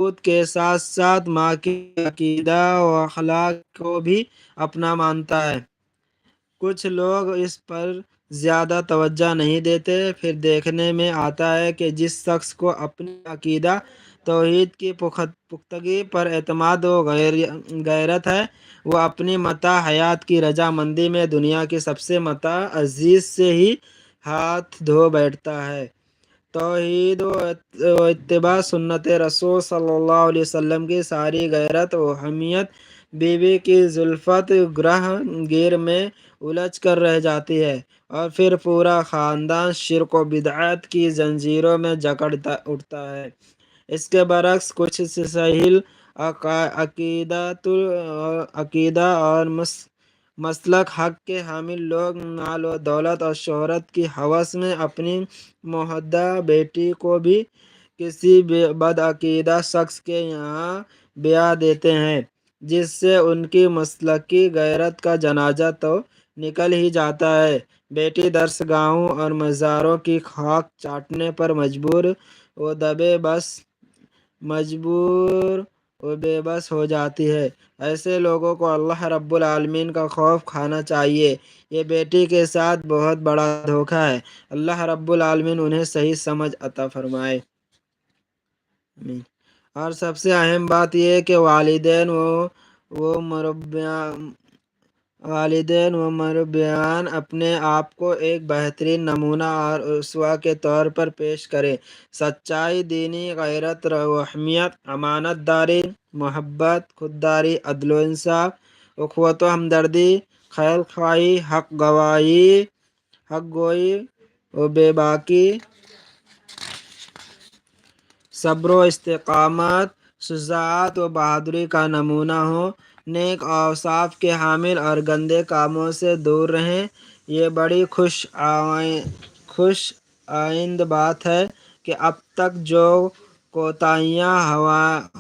خود کے ساتھ ساتھ ماں کی عقیدہ و اخلاق کو بھی اپنا مانتا ہے۔ کچھ لوگ اس پر زیادہ توجہ نہیں دیتے، پھر دیکھنے میں آتا ہے کہ جس شخص کو اپنی عقیدہ توحید کی پختگی پر اعتماد و غیرت ہے، وہ اپنی متاع حیات کی رضامندی میں دنیا کی سب سے متاع عزیز سے ہی ہاتھ دھو بیٹھتا ہے۔ توحید و اتباع سنت رسول صلی اللہ علیہ وسلم کی ساری غیرت و حمیت بیوی کی زلفت گرہ گیر میں الجھ کر رہ جاتی ہے، اور پھر پورا خاندان شرک و بدعت کی زنجیروں میں جکڑ اٹھتا ہے۔ اس کے برعکس کچھ صحیح عقیدہ اور مسلک حق کے حامل لوگ مال و دولت اور شہرت کی ہوس میں اپنی محدہ بیٹی کو بھی کسی بدعقیدہ شخص کے یہاں بیاہ دیتے ہیں، جس سے ان کی مسلکی غیرت کا جنازہ تو نکل ہی جاتا ہے، بیٹی درس گاہوں اور مزاروں کی خاک چاٹنے پر مجبور و بے بس ہو جاتی ہے۔ ایسے لوگوں کو اللہ رب العالمین کا خوف کھانا چاہیے، یہ بیٹی کے ساتھ بہت بڑا دھوکہ ہے۔ اللہ رب العالمین انہیں صحیح سمجھ عطا فرمائے۔ اور سب سے اہم بات یہ ہے کہ والدین و مربیان اپنے آپ کو ایک بہترین نمونہ اور اسوہ کے طور پر پیش کریں۔ سچائی، دینی غیرت، رحمیت، امانت داری، محبت، خودداری، عدل و انصاف، اخوت و ہمدردی، خیر خواہی، حق گوئی و بے باکی، صبر و استقامت، شجاعت و بہادری کا نمونہ ہوں، نیک اوصاف کے حامل اور گندے کاموں سے دور رہیں۔ یہ بڑی خوش آئند بات ہے کہ اب تک جو کوتاہیاں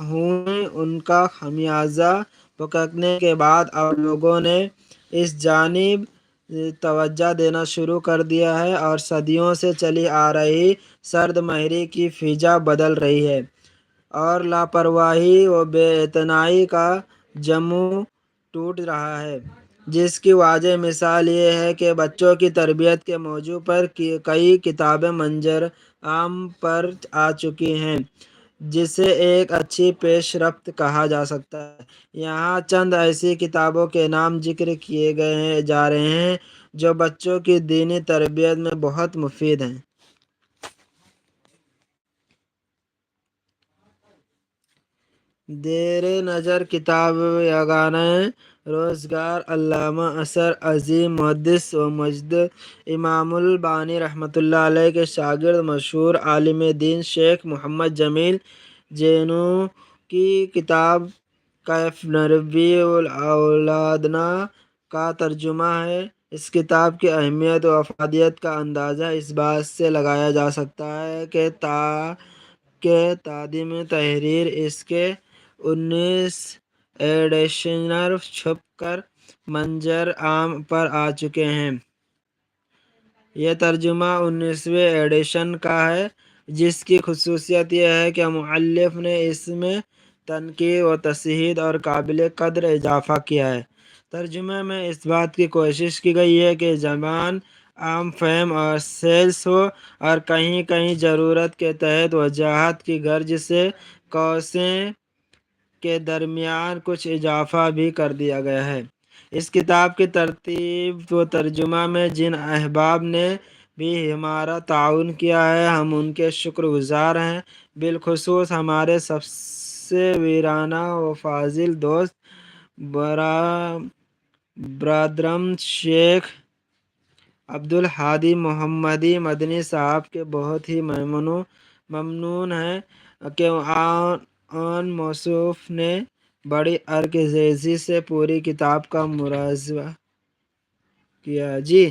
ہوئیں ان کا خمیازہ بھگتنے کے بعد اب لوگوں نے اس جانب توجہ دینا شروع کر دیا ہے، اور صدیوں سے چلی آ رہی سرد مہری کی فضا بدل رہی ہے، اور لاپرواہی و بے اعتنائی کا جموں ٹوٹ رہا ہے، جس کی واضح مثال یہ ہے کہ بچوں کی تربیت کے موضوع پر کئی کتابیں منظر عام پر آ چکی ہیں، جسے ایک اچھی پیش رفت کہا جا سکتا ہے۔ یہاں چند ایسی کتابوں کے نام ذکر کیے جا رہے ہیں جو بچوں کی دینی تربیت میں بہت مفید ہیں۔ زیر نظر کتاب یگانہ روزگار، علامہ اثر عظیم محدث و مجدد امام البانی رحمۃ اللہ علیہ کے شاگرد مشہور عالم دین شیخ محمد جمیل جینوں کی کتاب کیف نربی اولادنا کا ترجمہ ہے۔ اس کتاب کی اہمیت و افادیت کا اندازہ اس بات سے لگایا جا سکتا ہے کہ تعداد تحریر اس کے 19 ایڈیشنز چھپ کر منظر عام پر آ چکے ہیں۔ یہ ترجمہ 19ویں ایڈیشن کا ہے، جس کی خصوصیت یہ ہے کہ مؤلف نے اس میں تنقیح و تصحیح اور قابل قدر اضافہ کیا ہے۔ ترجمے میں اس بات کی کوشش کی گئی ہے کہ زبان عام فہم اور سلس ہو، اور کہیں کہیں ضرورت کے تحت وضاحت کی غرض سے قوسین کے درمیان کچھ اضافہ بھی کر دیا گیا ہے۔ اس کتاب کی ترتیب و ترجمہ میں جن احباب نے بھی ہمارا تعاون کیا ہے، ہم ان کے شکر گزار ہیں، بالخصوص ہمارے سب سے ویرانہ و فاضل دوست برادرم شیخ عبدالہادی محمدی مدنی صاحب کے بہت ہی ممنون ہیں کہ ان موصوف نے بڑی عرق ریزی سے پوری کتاب کا مراجعہ کیا۔ جی